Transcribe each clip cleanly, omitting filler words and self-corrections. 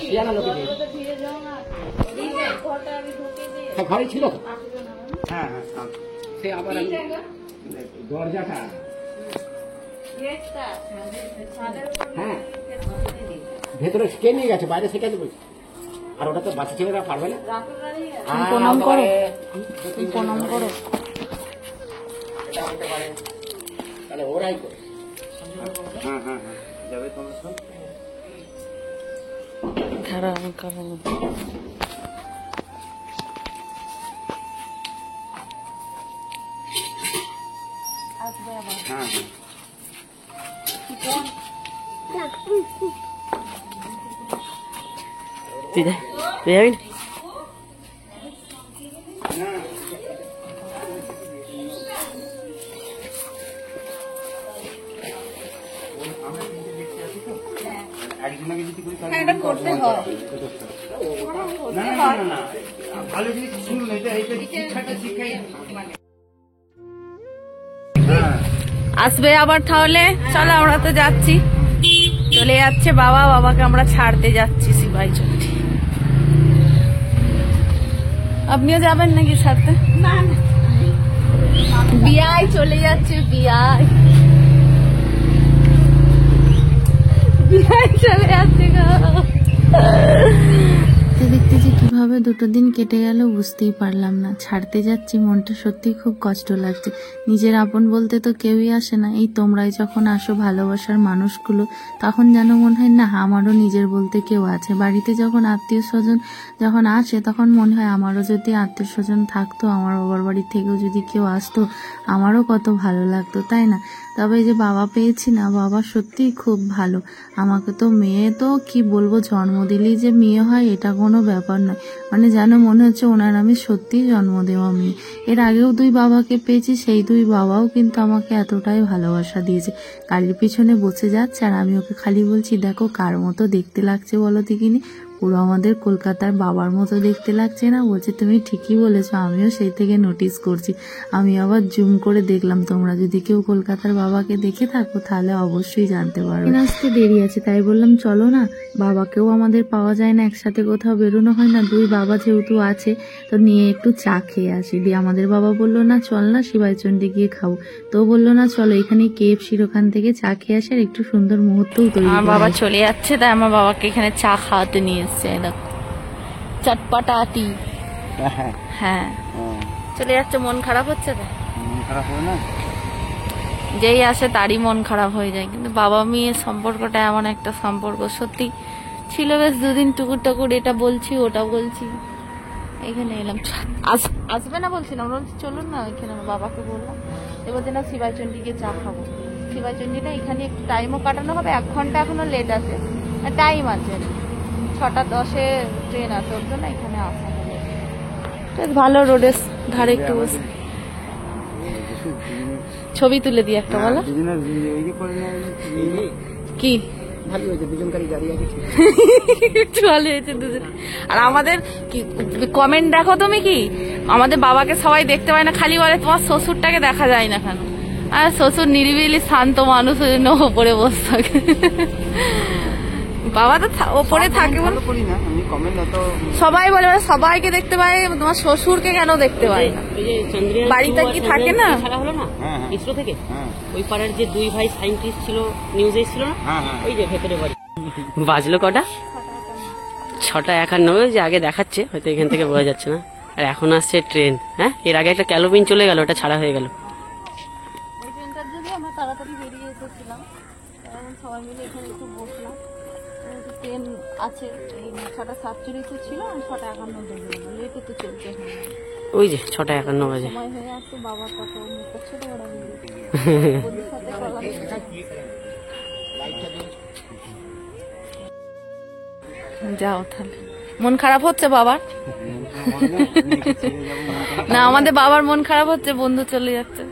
শিয়ানা লোকে দিয়ে হ্যাঁ ঘরে ছিল তো। হ্যাঁ হ্যাঁ সে আবার দরজাটা হ্যাঁ ভেতরে কে নিয়ে গেছে, বাইরে শেখাতে বলছে। আর ওটা তো বাচ্চা ছেলেরা পারবে না। প্রণাম করো, প্রণাম করো। এটা হতে পারে তাহলে ওরাই করে। হ্যাঁ হ্যাঁ হ্যাঁ যাবে তোমরা সব ধারণ করো। হ্যাঁ হ্যাঁ তুই যাবি না? একজনকে যদি করি তাহলে করতে হয় না না না না ভালো জিনিস শুনুন, এটা শিক্ষাটা শিখাই আসবে আবার তাহলে। চলো আমরা তো যাচ্ছি, চলে যাচ্ছে বাবা, বাবাকে আমরা ছাড়তে যাচ্ছি সিপাহী চৌধুরী। আপনিও যাবেন নাকি ছাড়তে? না না, বিয়ায় চলে যাচ্ছে, বিয়ায় বিয়ায় চলে যাচ্ছে গো। দেখতে যে কিভাবে দুটো দিন কেটে গেল বুঝতেই পারলাম না। ছাড়তে যাচ্ছি, মনটা সত্যি খুব কষ্ট লাগছে। নিজের আপন বলতে তো কেউই আসে না, এই তোমরাই যখন আসো ভালোবাসার মানুষগুলো, তখন যেন মনে হয় না আমারও নিজের বলতে কেউ আছে। বাড়িতে যখন আত্মীয় স্বজন যখন আসে তখন মনে হয় আমারও যদি আত্মীয় স্বজন থাকতো, আমার বাবার বাড়ি থেকেও যদি কেউ আসতো, আমারও কত ভালো লাগতো, তাই না? তবে যে বাবা পেয়েছি না, বাবা সত্যিই খুব ভালো। আমাকে তো মেয়ে তো কি বলবো, জন্ম দিলেই যে মেয়ে হয় এটা কোনো ব্যাপার নয়। মানে যেন মনে হচ্ছে ওনার আমি সত্যিই জন্ম দেওয়া মেয়ে। এর আগেও দুই বাবাকে পেয়েছি, সেই দুই বাবাও কিন্তু আমাকে এতটাই ভালোবাসা দিয়েছে। গাড়ির পিছনে বসে যাচ্ছে আর আমি ওকে খালি বলছি, দেখো কার মতো দেখতে লাগছে বলো দেখিনি, পুরো আমাদের কলকাতার বাবার মতো দেখতে লাগছে না? বলছে তুমি ঠিকই বলেছো, আমিও সেই থেকে নোটিস করছি। আমি আবার জুম করে দেখলাম, তোমরা যদি কেউ কলকাতার বাবাকে দেখে থাকো তাহলে অবশ্যই জানতে পারো। আসতে দেরি আছে তাই বললাম চলো না, বাবাকেও আমাদের পাওয়া যায় না, একসাথে কোথাও বেরোনো হয় না, দুই বাবা যেহেতু আছে তো নিয়ে একটু চা খেয়ে আসি। দিয়ে আমাদের বাবা বললো না চল না শিবাইচন্ডী গিয়ে খাবো, তো বললো না চলো এখানে KFC-র ওখান থেকে চা খেয়ে আসে, আর একটু সুন্দর মুহূর্তও তৈরি। আমার বাবা চলে যাচ্ছে, তাই আমার বাবাকে এখানে চা খাওয়াতে নিয়ে এসছে। দেখো চটপটা টি। হ্যাঁ চলে যাচ্ছে, মন খারাপ হচ্ছে তো? খারাপ হবে না, যেই আসে তারই মন খারাপ হয়ে যায়। কিন্তু বাবা মেয়ের সম্পর্কটা এমন একটা সম্পর্ক, সত্যি ছিল বেশ দুদিন টুকুর টুকুর, এটা বলছি ওটা বলছি, এখানে এলাম। আসবে না বলছিলাম, বলছি চলুন না এখানে। আমার বাবাকে বললাম, এবার যে না শিবাইচন্ডী গিয়ে চা খাবো। শিবাইচন্ডীটা এখানে একটু টাইমও কাটানো হবে, 1 ঘন্টা এখনো লেট আছে, টাইম আছে, 6:10-এ ট্রেন আছে, ওর জন্য এখানে আসা বেশ ভালো। রোডের ধারে একটু বসে ছবি তুলে দিই একটা, বলো কি ভালো হয়েছে, দুজনকারই গাড়ি আছে, ভালো হয়েছে দুজন। আর আমাদের কি কমেন্ট দেখো তুমি, কি আমাদের বাবাকে সবাই দেখতে পায় না, খালি বলে তোমার শ্বশুরটাকে দেখা যায় না কেন। আর শ্বশুর নিরিবিলি শান্ত মানুষ, ওই জন্য ওপরে বসে থাকে। বাবা তো ওপরে থাকে বলে সবাই বলে, সবাইকে দেখতে পায়, তোমার শ্বশুরকে কেন দেখতে পায় না? বাড়িতে কি থাকে না? হলো না ইসরো থেকে, ওই পাড়ার যে 2 ভাই সায়েন্টিস্ট ছিল, নিউজে এসেছিল না, ওই যে ভেতরে বাড়ি। বাজলো কটা? 6:51, যে আগে দেখাচ্ছে, হয়তো এখান থেকে বোঝা যাচ্ছে না। আর এখন আসছে ট্রেন। হ্যাঁ, এর আগে একটা ক্যালোপিন চলে গেল, ওটা ছাড়া হয়ে গেল। ওই ট্রেনটার জন্য আমরা তাড়াতাড়ি বেরিয়ে এসেছিলাম, সবাই মিলে এখানে একটু বসলাম। ট্রেন আছে, এই 6:47 ছিল, 6:51 লেটে তো চলছে। ওই যে 6:51 বাজে। সময় হয়ে আসছে, বাবার কত মুখ ছোট বড় যাও তাহলে। মন খারাপ হচ্ছে বাবার? না, আমাদের বাবার মন খারাপ হচ্ছে, বন্ধু চলে যাচ্ছে।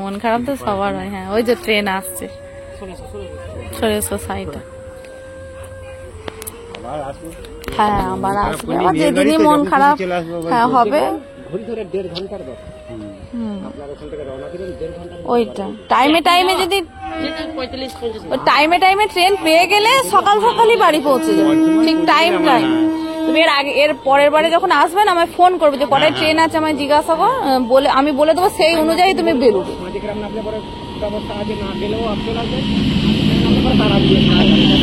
মন খারাপ তো সবার হয়। হ্যাঁ, ওই যে ট্রেন আসছে, সরে এসো সাইডে। হ্যাঁ আবার আসবে, আবার যেদিনই মন খারাপ হ্যাঁ হবে। ওইটা টাইমে টাইমে যদি যেতে 45-50 ওই টাইমে টাইমে ট্রেন পেয়ে গেলে সকাল সকালই বাড়ি পৌঁছে যাবে, ঠিক টাইম টাইম। তুমি এর পরের বারে যখন আসবে না আমায় ফোন করবে যে কটায় ট্রেন আছে, আমায় জিজ্ঞাসা কর, বলে আমি বলে দেবো, সেই অনুযায়ী তুমি বেরোবে।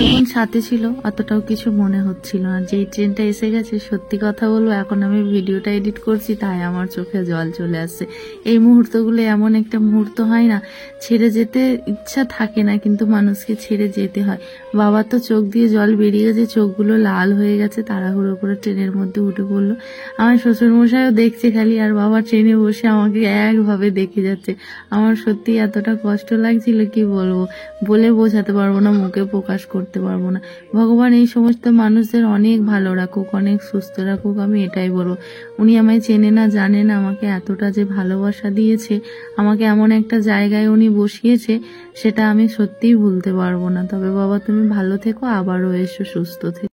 যখন সাথে ছিল অতটাও কিছু মনে হচ্ছিল না। যেই ট্রেনটা এসে গেছে, সত্যি কথা বলবো এখন আমি ভিডিওটা এডিট করছি তাই আমার চোখে জল চলে আসছে। এই মুহূর্তগুলো এমন একটা মুহূর্ত হয় না, ছেড়ে যেতে ইচ্ছা থাকে না কিন্তু মানুষকে ছেড়ে যেতে হয়। বাবা তো চোখ দিয়ে জল বেরিয়ে গেছে, চোখগুলো লাল হয়ে গেছে, তাড়াহুড়ো করে ট্রেনের মধ্যে উঠে পড়লো। আমার শ্বশুরমশাইও দেখছে খালি, আর বাবা ট্রেনে বসে আমাকে একভাবে দেখে যাচ্ছে। আমার সত্যি এতটা কষ্ট লাগছিল কি বলবো, বলে বোঝাতে পারবো না, মুখে প্রকাশ করতে পারবো না। ভগবান এই সমস্ত মানুষদের অনেক ভালো রাখুক, অনেক সুস্থ রাখুক, আমি এটাই বলবো। উনি আমায় চেনে না জানে না, আমাকে এতটা যে ভালোবাসা দিয়েছে, আমাকে এমন একটা জায়গায় উনি বসিয়েছে, সেটা আমি সত্যিই ভুলতে পারবো না। তবে বাবা তুমি ভালো থেকো, আবারও এসো সুস্থ থেকো।